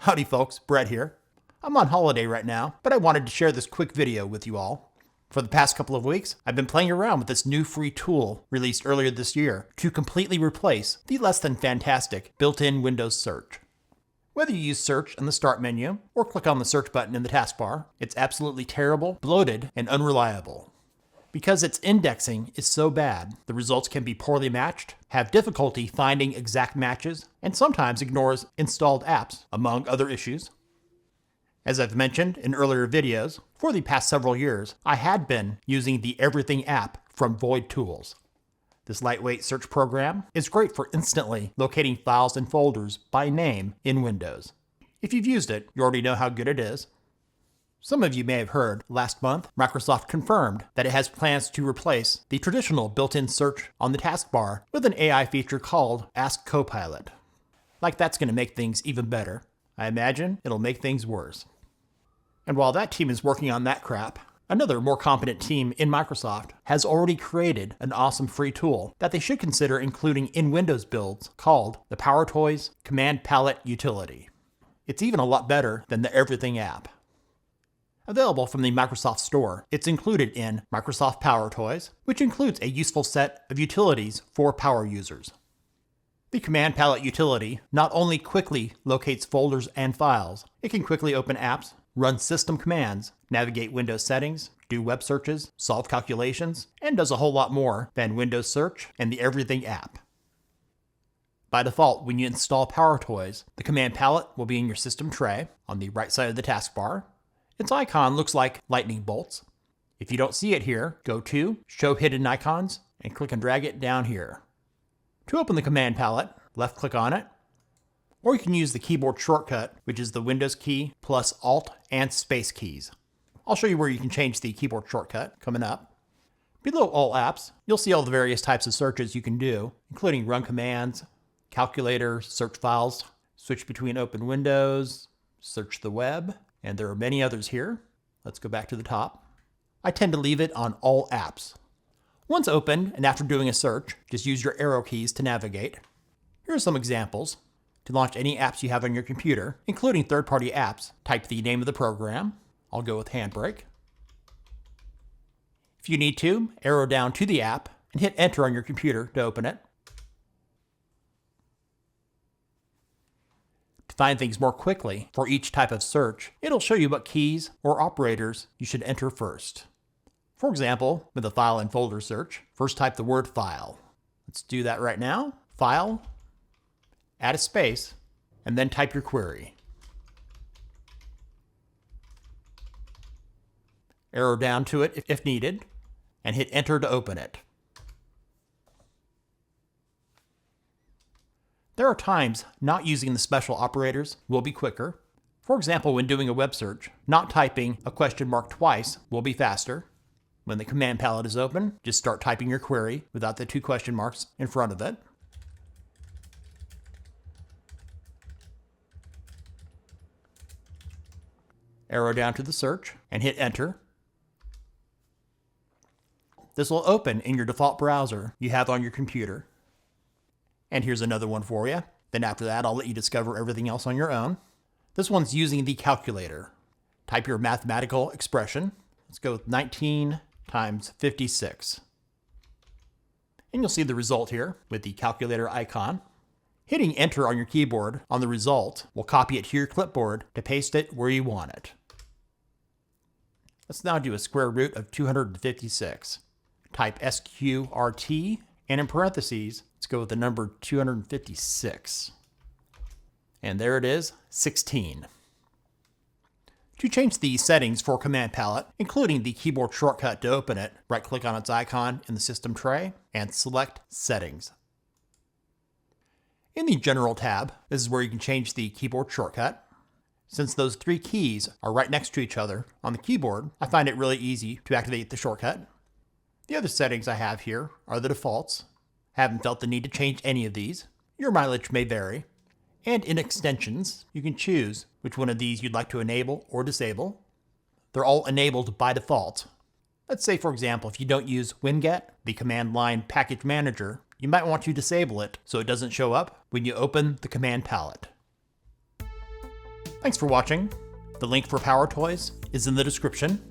Howdy folks, Brett here. I'm on holiday right now, but I wanted to share this quick video with you all. For the past couple of weeks, I've been playing around with this new free tool released earlier this year to completely replace the less than fantastic built-in Windows search. Whether you use search in the start menu or click on the search button in the taskbar, it's absolutely terrible, bloated, and unreliable. Because its indexing is so bad, the results can be poorly matched, have difficulty finding exact matches, and sometimes ignores installed apps, among other issues. As I've mentioned in earlier videos, for the past several years, I had been using the Everything app from Void Tools. This lightweight search program is great for instantly locating files and folders by name in Windows. If you've used it, you already know how good it is. Some of you may have heard last month, Microsoft confirmed that it has plans to replace the traditional built-in search on the taskbar with an AI feature called Ask Copilot. Like that's going to make things even better. I imagine it'll make things worse. And while that team is working on that crap, another more competent team in Microsoft has already created an awesome free tool that they should consider including in Windows builds called the PowerToys Command Palette Utility. It's even a lot better than the Everything app. Available from the Microsoft Store, it's included in Microsoft PowerToys, which includes a useful set of utilities for power users. The Command Palette utility not only quickly locates folders and files, it can quickly open apps, run system commands, navigate Windows settings, do web searches, solve calculations, and does a whole lot more than Windows Search and the Everything app. By default, when you install PowerToys, the Command Palette will be in your system tray on the right side of the taskbar. Its icon looks like lightning bolts. If you don't see it here, go to Show Hidden Icons and click and drag it down here. To open the Command Palette, left-click on it, or you can use the keyboard shortcut, which is the Windows key plus Alt and Space keys. I'll show you where you can change the keyboard shortcut coming up. Below All Apps, you'll see all the various types of searches you can do, including run commands, calculator, search files, switch between open windows, search the web, and there are many others here. Let's go back to the top. I tend to leave it on All Apps. Once open, and after doing a search, just use your arrow keys to navigate. Here are some examples. To launch any apps you have on your computer, including third-party apps, type the name of the program. I'll go with Handbrake. If you need to, arrow down to the app and hit Enter on your computer to open it. To find things more quickly for each type of search, it'll show you what keys or operators you should enter first. For example, with a file and folder search, first type the word file. Let's do that right now. File, add a space, and then type your query. Arrow down to it if needed, and hit Enter to open it. There are times not using the special operators will be quicker. For example, when doing a web search, not typing a question mark twice will be faster. When the Command Palette is open, just start typing your query without the 2 question marks in front of it. Arrow down to the search and hit Enter. This will open in your default browser you have on your computer. And here's another one for you. Then after that, I'll let you discover everything else on your own. This one's using the calculator. Type your mathematical expression. Let's go with 19 times 56. And you'll see the result here with the calculator icon. Hitting Enter on your keyboard on the result will copy it to your clipboard to paste it where you want it. Let's now do a square root of 256. Type SQRT, and in parentheses, let's go with the number 256. And there it is, 16. To change the settings for Command Palette, including the keyboard shortcut to open it, right-click on its icon in the system tray and select Settings. In the General tab, this is where you can change the keyboard shortcut. Since those 3 keys are right next to each other on the keyboard, I find it really easy to activate the shortcut. The other settings I have here are the defaults. Haven't felt the need to change any of these. Your mileage may vary. And in extensions, you can choose which one of these you'd like to enable or disable. They're all enabled by default. Let's say, for example, if you don't use winget, the command line package manager, you might want to disable it so it doesn't show up when you open the Command Palette. Thanks for watching. The link for PowerToys is in the description.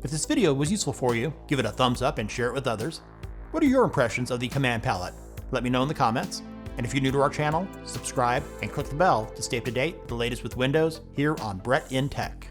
If this video was useful for you, give it a thumbs up and share it with others. What are your impressions of the command palette? Let me know in the comments. And if you're new to our channel, subscribe and click the bell to stay up to date with the latest with Windows here on Brett in Tech.